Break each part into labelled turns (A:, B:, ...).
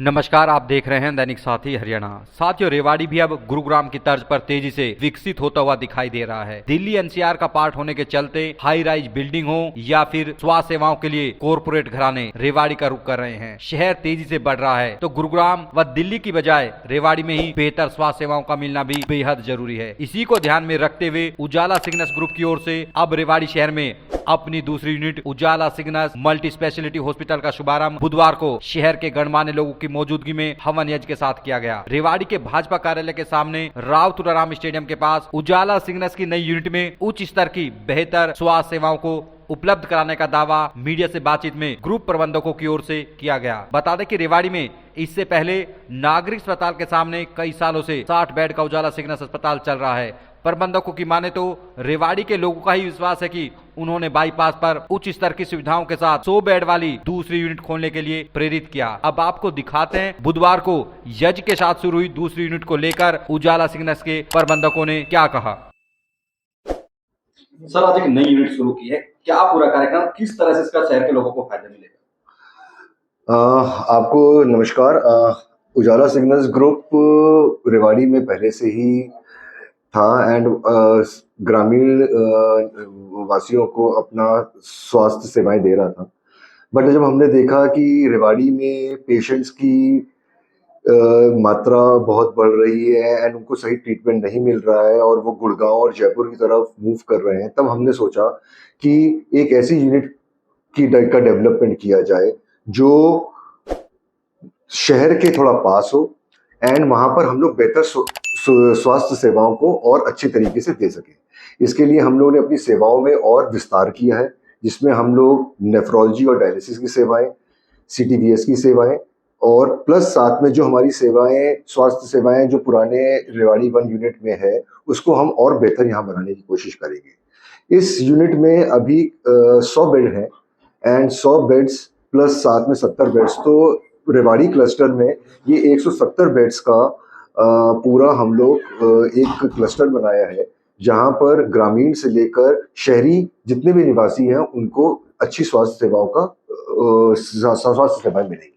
A: नमस्कार, आप देख रहे हैं दैनिक साथी हरियाणा। साथियों, रेवाड़ी भी अब गुरुग्राम की तर्ज पर तेजी से विकसित होता हुआ दिखाई दे रहा है। दिल्ली एनसीआर का पार्ट होने के चलते हाई राइज बिल्डिंग हो या फिर स्वास्थ्य सेवाओं के लिए कॉरपोरेट घराने रेवाड़ी का रुख कर रहे हैं। शहर तेजी से बढ़ रहा है तो गुरुग्राम व दिल्ली की बजाय रेवाड़ी में ही बेहतर स्वास्थ्य सेवाओं का मिलना भी बेहद जरूरी है। इसी को ध्यान में रखते हुए उजाला सिग्नस ग्रुप की ओर से अब रेवाड़ी शहर में अपनी दूसरी यूनिट उजाला सिग्नस मल्टी स्पेशलिटी हॉस्पिटल का शुभारंभ बुधवार को शहर के गणमान्य लोगों की मौजूदगी में हवन यज्ञ के साथ किया गया। रेवाड़ी के भाजपा कार्यालय के सामने राव तुलाराम स्टेडियम के पास उजाला सिग्नस की नई यूनिट में उच्च स्तर की बेहतर स्वास्थ्य सेवाओं को उपलब्ध कराने का दावा मीडिया से बातचीत में ग्रुप प्रबंधकों की ओर से किया गया। बता दें कि रेवाड़ी में इससे पहले नागरिक अस्पताल के सामने कई सालों से 60 बेड का उजाला सिग्नस अस्पताल चल रहा है। प्रबंधकों की माने तो रेवाड़ी के लोगों का ही विश्वास है कि उन्होंने बाईपास पर उच्च स्तर की सुविधाओं के साथ 100 बेड वाली दूसरी यूनिट खोलने के लिए प्रेरित किया। अब आपको दिखाते हैं बुधवार को यज्ञ के साथ शुरू हुई दूसरी यूनिट को लेकर उजाला सिग्नस के प्रबंधकों ने क्या कहा।
B: सर, आज एक नई यूनिट शुरू की है, क्या पूरा कार्यक्रम, किस तरह से इसका शहर के लोगों को फायदा मिलेगा?
C: आपको नमस्कार। उजाला सिग्नल्स ग्रुप रेवाड़ी में पहले से ही था एंड ग्रामीण वासियों को अपना स्वास्थ्य सेवाएं दे रहा था। बट जब हमने देखा कि रेवाड़ी में पेशेंट्स की मात्रा बहुत बढ़ रही है एंड उनको सही ट्रीटमेंट नहीं मिल रहा है और वो गुड़गांव और जयपुर की तरफ मूव कर रहे हैं, तब हमने सोचा कि एक ऐसी यूनिट का डेवलपमेंट किया जाए जो शहर के थोड़ा पास हो एंड वहाँ पर हम लोग बेहतर स्वास्थ्य सेवाओं को और अच्छे तरीके से दे सकें। इसके लिए हम लोगों ने अपनी सेवाओं में और विस्तार किया है, जिसमें हम लोग नेफ्रोलॉजी और डायलिसिस की सेवाएं, CTBS की सेवाएं और प्लस साथ में जो हमारी सेवाएं स्वास्थ्य सेवाएं जो पुराने रेवाड़ी 1 यूनिट में है उसको हम और बेहतर यहाँ बनाने की कोशिश करेंगे। इस यूनिट में अभी 100 बेड हैं एंड 100 बेड्स प्लस साथ में 70 बेड्स, तो रेवाड़ी क्लस्टर में ये 170 बेड्स का पूरा हम लोग एक क्लस्टर बनाया है, जहां पर ग्रामीण से लेकर शहरी जितने भी निवासी हैं उनको अच्छी स्वास्थ्य सेवाओं का स्वास्थ्य सेवाएं मिलेगी।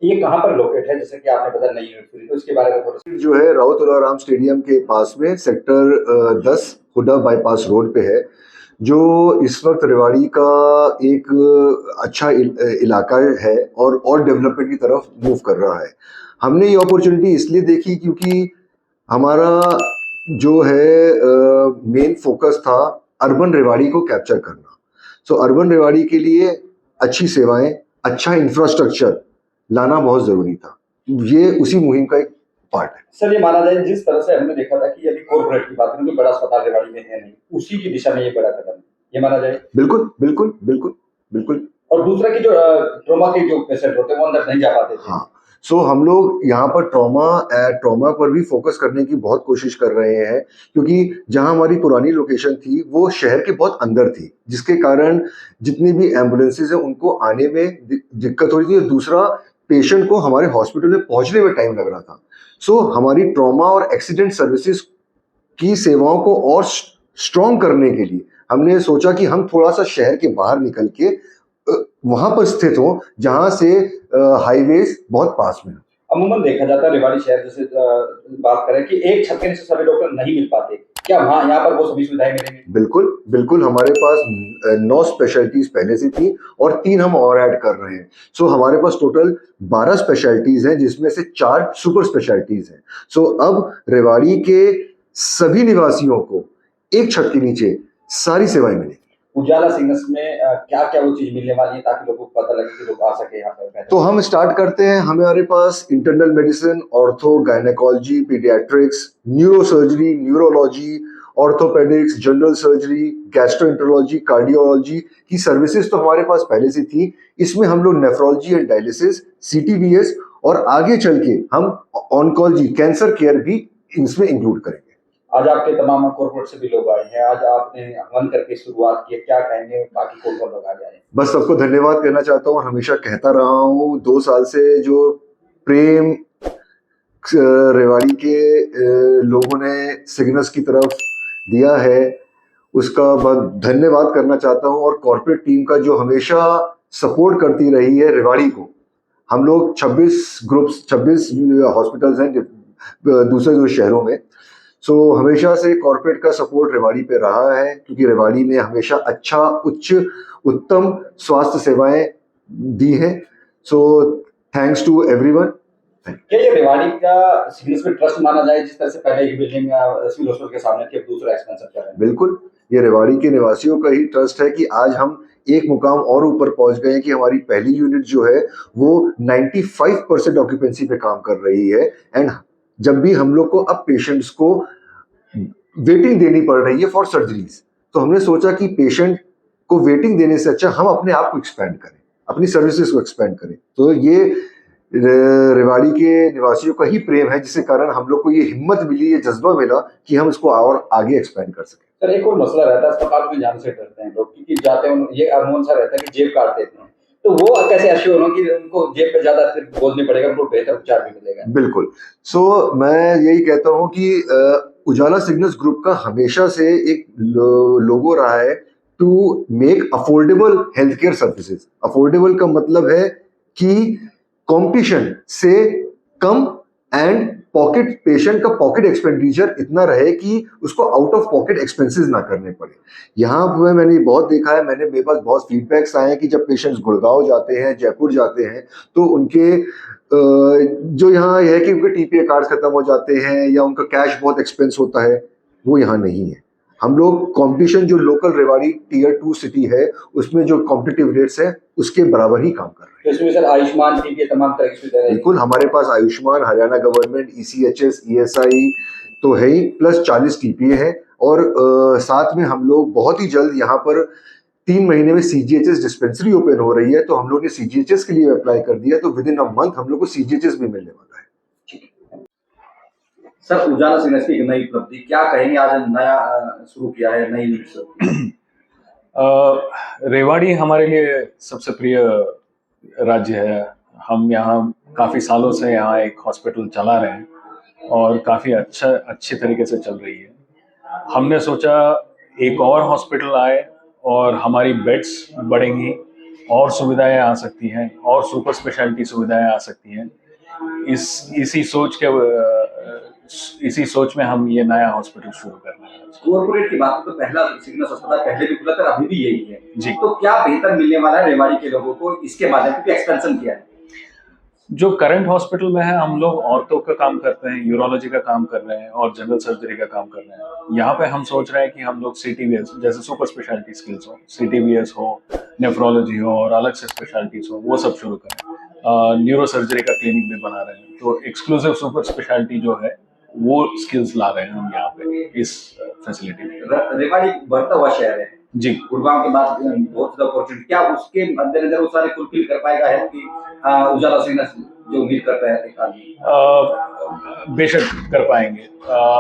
B: ये कहाँ पर लोकेट है, जैसे कि आपने बताया नई यूनिट, तो इसके बारे में थोड़ा
C: जो है राव तुलाराम स्टेडियम के पास में सेक्टर 10 हुडा बाईपास रोड पे है, जो इस वक्त रेवाड़ी का एक अच्छा इलाका है और डेवलपमेंट की तरफ मूव कर रहा है। हमने ये अपॉर्चुनिटी इसलिए देखी क्योंकि हमारा जो है मेन फोकस था अर्बन रेवाड़ी को कैप्चर करना। सो अर्बन रेवाड़ी के लिए अच्छी सेवाएं, अच्छा इंफ्रास्ट्रक्चर लाना बहुत जरूरी था। ये उसी मुहिम का एक पार्ट है।
B: सर, ये माना जाए जिस तरह से हमने देखा था कि अभी कॉर्पोरेट की बात करें, बड़ा अस्पताल रेवाड़ी में है नहीं, उसी की दिशा में ये बड़ा कदम है, ये माना जाए।
C: बिल्कुल बिल्कुल बिल्कुल बिल्कुल।
B: और दूसरा की जो ट्रॉमा के जो पेशेंट होते हैं वो अंदर नहीं जा पाते थे।
C: हाँ, सो हम लोग यहाँ पर ट्रॉमा पर भी फोकस करने की बहुत कोशिश कर रहे हैं, क्योंकि जहाँ हमारी पुरानी लोकेशन थी वो शहर के बहुत अंदर थी, जिसके कारण जितनी भी एम्बुलेंसेज हैं उनको आने में दिक्कत हो रही थी और दूसरा पेशेंट को हमारे हॉस्पिटल में पहुंचने में टाइम लग रहा था। सो हमारी ट्रॉमा और एक्सीडेंट सर्विसेज की सेवाओं को और स्ट्रॉन्ग करने के लिए हमने सोचा कि हम थोड़ा सा शहर के बाहर निकल के वहां पर स्थित हो जहां से हाईवेज बहुत पास में।
B: अमूमन देखा जाता है रेवाड़ी शहर, जैसे बात करें कि एक छत के नीचे सभी डॉक्टर नहीं मिल पाते, क्या वहाँ यहाँ पर वो सभी सुविधाएं मिलेंगी?
C: बिल्कुल बिल्कुल। हमारे पास 9 स्पेशलिटीज पहले से थी और 3 हम और ऐड कर रहे हैं। सो हमारे पास टोटल 12 स्पेशलिटीज हैं, जिसमें से 4 सुपर स्पेशलिटीज हैं। सो अब रेवाड़ी के सभी निवासियों को एक छत के नीचे सारी सेवाएं मिलेंगी।
B: उजाला सिग्नस में क्या क्या वो चीज मिलने वाली है ताकि लोगों को पता लगे कि लोग आ सके यहाँ पर?
C: तो हम स्टार्ट करते हैं। हमारे पास internal medicine, ortho, gynaecology, paediatrics, neuro surgery, neurology, orthopaedics, general surgery, gastroenterology, cardiology की सर्विसेज तो हमारे पास पहले से थी। इसमें हम लोग नेफ्रोलॉजी एंड डायलिसिस, CTBS और आगे चल के हम ऑन्कोलॉजी, कैंसर केयर भी इसमें इंक्लूड करेंगे।
B: आज आपके तमाम कॉर्पोरेट से भी लोग आए हैं, आज आपने हवन करके शुरुआत की है, क्या कहेंगे बाकी कौन लोग आ जाए?
C: बस सबको धन्यवाद कहना चाहता हूँ और हमेशा कहता रहा हूँ, 2 साल से जो प्रेम रेवाड़ी के लोगों ने सिग्नस की तरफ दिया है उसका बहुत धन्यवाद करना चाहता हूँ। और कॉर्पोरेट टीम का जो हमेशा सपोर्ट करती रही है रेवाड़ी को, हम लोग 26 हॉस्पिटल्स हैं दूसरे दूसरे शहरों में। सो हमेशा से कॉर्पोरेट का सपोर्ट रेवाड़ी पे रहा है, क्योंकि रेवाड़ी ने हमेशा अच्छा उत्तम स्वास्थ्य सेवाएं दी हैं। So thanks to everyone.
B: क्या ये रेवाड़ी का सिग्नस में ट्रस्ट माना जाए, जिस तरह से पहले की बिल्डिंग सिविल हॉस्पिटल के सामने थी, अब दूसरा एक्सपेंशन कर रहे हैं?
C: बिल्कुल, ये रेवाड़ी के निवासियों का ही ट्रस्ट है कि आज हम एक मुकाम और ऊपर पहुंच गए हैं कि हमारी पहली यूनिट जो है वो 95% ऑक्यूपेंसी पे काम कर रही है। एंड जब भी हम लोग को अब पेशेंट्स को वेटिंग देनी पड़ रही है फॉर सर्जरीज, तो हमने सोचा कि पेशेंट को वेटिंग देने से अच्छा हम अपने आप को एक्सपेंड करें, अपनी सर्विसेज को एक्सपेंड करें। तो ये रेवाड़ी के निवासियों का ही प्रेम है, जिसके कारण हम लोग को ये हिम्मत मिली, ये जज्बा मिला कि हम इसको और आगे एक्सपेंड कर सकें।
B: सर, एक और मसला रहता है, अस्पताल में जाने से डरते हैं लोग, क्योंकि जाते हैं ये अमूमन सा रहता है कि जेब काट देते हैं, तो वो कैसे एश्योर हो कि उनको जेब पे ज्यादा बोझ नहीं पड़ेगा, उनको बेहतर उपचार भी मिलेगा?
C: बिल्कुल। सो मैं यही कहता हूँ कि उजाला सिग्नस ग्रुप का हमेशा से एक लोगो रहा है to make affordable health care services. Affordable का मतलब है कि कंपटीशन से कम एंड पॉकेट, पेशेंट का पॉकेट एक्सपेंडिचर इतना रहे कि उसको आउट ऑफ पॉकेट एक्सपेंसेस ना करने पड़े। यहाँ पे मैंने बहुत देखा है, मेरे पास बहुत फीडबैक्स आए हैं कि जब पेशेंट्स गुड़गांव जाते हैं, जयपुर जाते हैं, तो उनके जो यहाँ है कि उनके टीपीए कार्ड खत्म हो जाते हैं या उनका कैश बहुत एक्सपेंस होता है, वो यहाँ नहीं है। हम लोग कंपटीशन जो लोकल रेवाड़ी टीयर 2 सिटी है उसमें जो कॉम्पिटिटिव रेट्स है उसके बराबर ही काम कर रहे हैं।
B: तो इसमें सर आयुष्मान टीपीए तमाम तरह की सुविधा है?
C: बिल्कुल, हमारे पास Ayushman, Haryana government, ECHS, ESI तो है ही, प्लस 40 टीपीए है। और साथ में हम लोग बहुत ही जल्द यहाँ पर 3 महीने में CGHS डिस्पेंसरी ओपन हो रही है, तो हम लोग ने CGHS के लिए अप्लाई कर दिया, तो विद इन अ मंथ हम लोग को CGHS भी मिलने वाला है।
B: सर, उजाला सिग्नस की एक नई उपलब्धि क्या कहेंगे? आज नया शुरू किया है, नई यूनिट।
D: रेवाड़ी हमारे लिए सबसे प्रिय राज्य है। हम यहाँ काफ़ी सालों से यहाँ एक हॉस्पिटल चला रहे हैं और काफ़ी अच्छे तरीके से चल रही है। हमने सोचा एक और हॉस्पिटल आए और हमारी बेड्स बढ़ेंगी और सुविधाएं आ सकती हैं और सुपर स्पेशलिटी सुविधाएं आ सकती हैं। इसी सोच में हम ये नया हॉस्पिटल शुरू कर रहे हैं।
B: कॉर्पोरेट की बात तो पहला सिग्नस अस्पताल पहले भी खुला था, अभी भी यही है
D: जी।
B: तो क्या बेहतर मिलने वाला है रेवाड़ी के लोगों को इसके माध्यम से? एक्सपेंशन किया है
D: जो करंट हॉस्पिटल में है, हम लोग ऑर्थो का काम करते हैं, यूरोलॉजी का काम कर रहे हैं और जनरल सर्जरी का काम कर रहे हैं। यहाँ पे हम सोच रहे हैं कि हम लोग CTVS जैसे सुपर स्पेशलिटी स्किल्स हो, CTVS हो, नेफ्रोलॉजी हो और अलग से स्पेशलिटीज हो, वो सब शुरू करें। न्यूरो सर्जरी का क्लिनिक भी बना रहे हैं, तो एक्सक्लूसिव सुपर स्पेशलिटी जो है वो स्किल्स ला रहे हैं हम यहाँ पे इस फैसिलिटी में।
B: रेवाड़ी बढ़ता हुआ शहर है
D: जी,
B: गुड़गांव के बाद बहुत ज्यादा अपॉर्चुनिटी, क्या उसके मद्देनजर वो सारे फुलफिल कर पाएगा है कि उजाला सिग्नस जो उम्मीद करता है एक आदमी?
D: बेशक कर पाएंगे।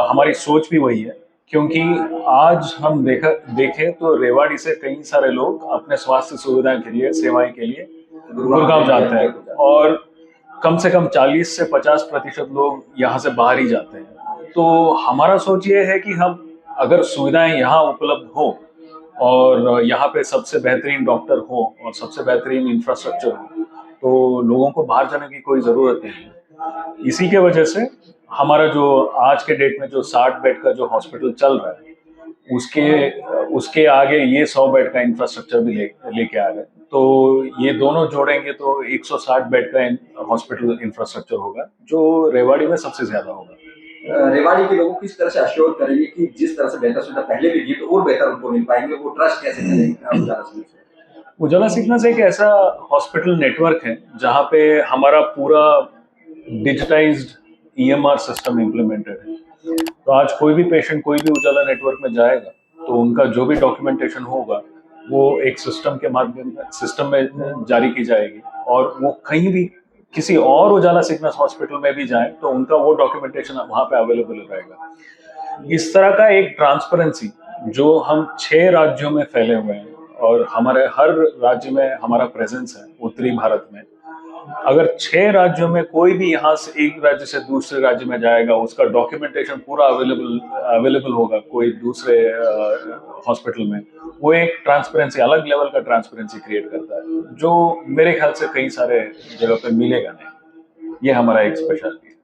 D: हमारी सोच भी वही है, क्योंकि आज हम देखें तो रेवाड़ी से कई सारे लोग अपने स्वास्थ्य सुविधा के लिए, सेवाएं के लिए गुड़गांव जाते हैं और कम से कम 40 से 50% लोग यहाँ से बाहर ही जाते हैं। तो हमारा सोच ये है कि हम अगर सुविधाएं यहाँ उपलब्ध हो और यहाँ पे सबसे बेहतरीन डॉक्टर हो और सबसे बेहतरीन इंफ्रास्ट्रक्चर हो, तो लोगों को बाहर जाने की कोई ज़रूरत नहीं है। इसी के वजह से हमारा जो आज के डेट में जो 60 बेड का जो हॉस्पिटल चल रहा है, उसके आगे ये 100 बेड का इंफ्रास्ट्रक्चर भी लेके आ रहे हैं। तो ये दोनों जोड़ेंगे तो 160 बेड का हॉस्पिटल इंफ्रास्ट्रक्चर होगा, जो रेवाड़ी में सबसे ज़्यादा होगा।
B: रेवाड़ी के लोगों को किस तरह से अश्योर करेंगे कि जिस तरह से बेहतर सुविधा पहले भी दी तो और बेहतर उनको मिल पाएंगे? वो ट्रस्ट कैसे करेंगे उजाला सिग्नस?
D: उजाला सिग्नस एक ऐसा हॉस्पिटल नेटवर्क है जहाँ पे हमारा पूरा डिजिटाइज्ड EMR सिस्टम इम्प्लीमेंटेड है। तो आज कोई भी पेशेंट कोई भी उजाला नेटवर्क में जाएगा तो उनका जो भी डॉक्यूमेंटेशन होगा वो एक सिस्टम में जारी की जाएगी, और वो कहीं भी किसी और उजाला सिग्नस हॉस्पिटल में भी जाए तो उनका वो डॉक्यूमेंटेशन वहाँ पे अवेलेबल रहेगा। इस तरह का एक ट्रांसपेरेंसी जो हम 6 राज्यों में फैले हुए हैं और हमारे हर राज्य में हमारा प्रेजेंस है उत्तरी भारत में, अगर 6 राज्यों में कोई भी यहाँ से एक राज्य से दूसरे राज्य में जाएगा, उसका डॉक्यूमेंटेशन पूरा अवेलेबल होगा कोई दूसरे हॉस्पिटल में, वो एक ट्रांसपेरेंसी, अलग लेवल का ट्रांसपेरेंसी क्रिएट करता है, जो मेरे ख्याल से कई सारे जगह पे मिलेगा नहीं। ये हमारा एक स्पेशलिटी है।